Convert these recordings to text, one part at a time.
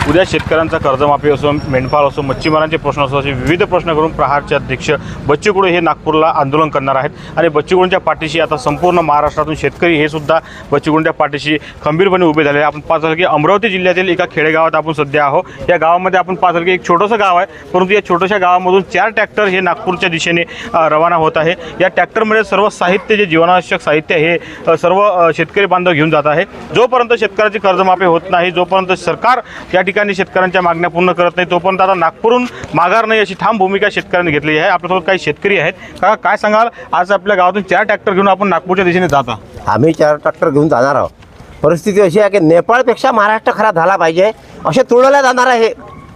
उद्या शेतकऱ्यांचा कर्जमाफी असो, मेंढपाळ असो, मच्छीमारांचे प्रश्न असो, असे विविध प्रश्न करून प्रहारचे अध्यक्ष बच्चू कडू हे नागपूरला आंदोलन करणार आहेत आणि बच्चू कडूंच्या पाठीशी आता संपूर्ण महाराष्ट्रातून शेतकरी हे सुद्धा बच्चू कडूंच्या पाठीशी खंबीरपणे उभे झाले. आपण पाहत आहोत की अमरावती जिल्ह्यातील एका खेडेगावात आपण सध्या आहोत. या गावामध्ये आपण पाहत आहोत की एक छोटंसं गाव आहे, परंतु या छोट्याशा गावामधून 4 ट्रॅक्टर हे नागपूरच्या दिशेने रवाना होत आहे. या ट्रॅक्टरमध्ये सर्व साहित्य, जे जीवनावश्यक साहित्य हे सर्व शेतकरी बांधव घेऊन जात आहे. जोपर्यंत शेतकऱ्याची कर्जमाफी होत नाही, जोपर्यंत सरकार या ठिकाणी शेतकऱ्यांच्या मागण्या पूर्ण करत नाही, तोपर्यंत आता नागपूरहून माघार नाही अशी ठाम भूमिका शेतकऱ्यांनी घेतली आहे. आपल्यासोबत काही शेतकरी आहेत. काय सांगाल, आज आपल्या गावातून 4 ट्रॅक्टर घेऊन आपण नागपूरच्या दिशेने जात आहात? आम्ही 4 ट्रॅक्टर घेऊन जाणार आहोत. परिस्थिती अशी आहे की नेपाळपेक्षा महाराष्ट्र खराब झाला पाहिजे असे तुळवल्या जाणार आहे.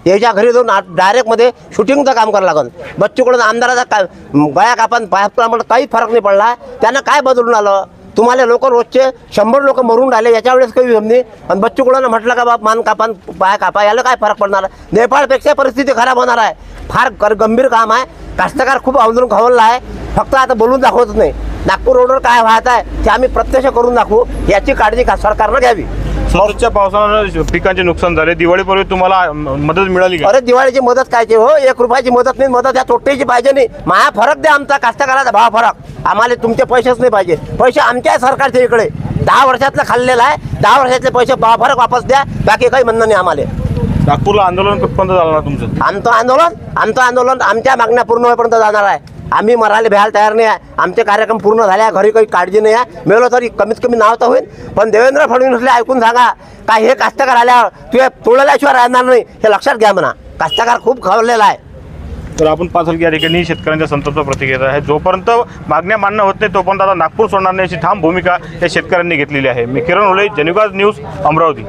याच्या घरी जाऊन डायरेक्टमध्ये शूटिंगचं काम करावं लागेल. बच्चूकडून आमदाराचा गळ्या कापान पायामध्ये काही फरक नाही पडला. त्यानं काय बदलून आलं? तुम्हाला लोक रोजचे 100 लोक मरून राहिले, याच्या वेळेस काही जमली. पण बच्चूकडून म्हटलं का बाप मान कापान पाया कापा, याला काय फरक पडणार? नेपाळपेक्षा परिस्थिती खराब होणार आहे. फार गंभीर काम आहे. कास्तकार खूप आंदोलन खवळला आहे. फक्त आता बोलून दाखवत नाही. नागपूर रोडवर काय व्हायत आहे ते आम्ही प्रत्यक्ष करून दाखवू, याची काळजी सरकारनं घ्यावी. सततच्या पावसानं पिकांचे नुकसान झाले. दिवाळीपूर्वी तुम्हाला मदत मिळाली का? अरे दिवाळीची मदत कायची हो? 1 रुपयाची मदत नाही. मदत या तोट्याची पाहिजे नाही. माया फरक द्या, आमचा कास्तकाराचा भाव फरक. आम्हाला तुमचे पैसेच नाही पाहिजे. पैसे आमच्या सरकारच्या इकडे 10 वर्षातलं खाल्लेलं आहे. 10 वर्षातले पैसे भाव फरक वापस द्या. बाकी काही म्हणणं नाही आम्हाला. नागपूरला आंदोलन कुठपर्यंत झालं ना तुमचं? आमचं आंदोलन आमच्या मागण्या पूर्ण होईपर्यंत जाणार आहे. आम्ही मरायला भ्यायला तयार नाही आहे. आमचे कार्यक्रम पूर्ण झाले आहे. घरी काही काळजी नाही आहे. मिळलो तरी कमीत कमी नाव तर होईल. पण देवेंद्र फडणवीसला ऐकून सांगा, काय हे कास्तकार आल्यावर तुझे तोडल्याशिवाय राहणार नाही, हे लक्षात घ्या म्हणा. कास्तकार खूप खवळलेला आहे. तर आपण पाहतो की या ठिकाणी शेतकऱ्यांच्या संतप्त प्रतिक्रिया आहे. जोपर्यंत मागण्या मान्य होत नाही, तोपर्यंत आता नागपूर सोडणार नाही अशी ठाम भूमिका या शेतकऱ्यांनी घेतलेली आहे. मी किरण ओले, जनयुग न्यूज, अमरावती.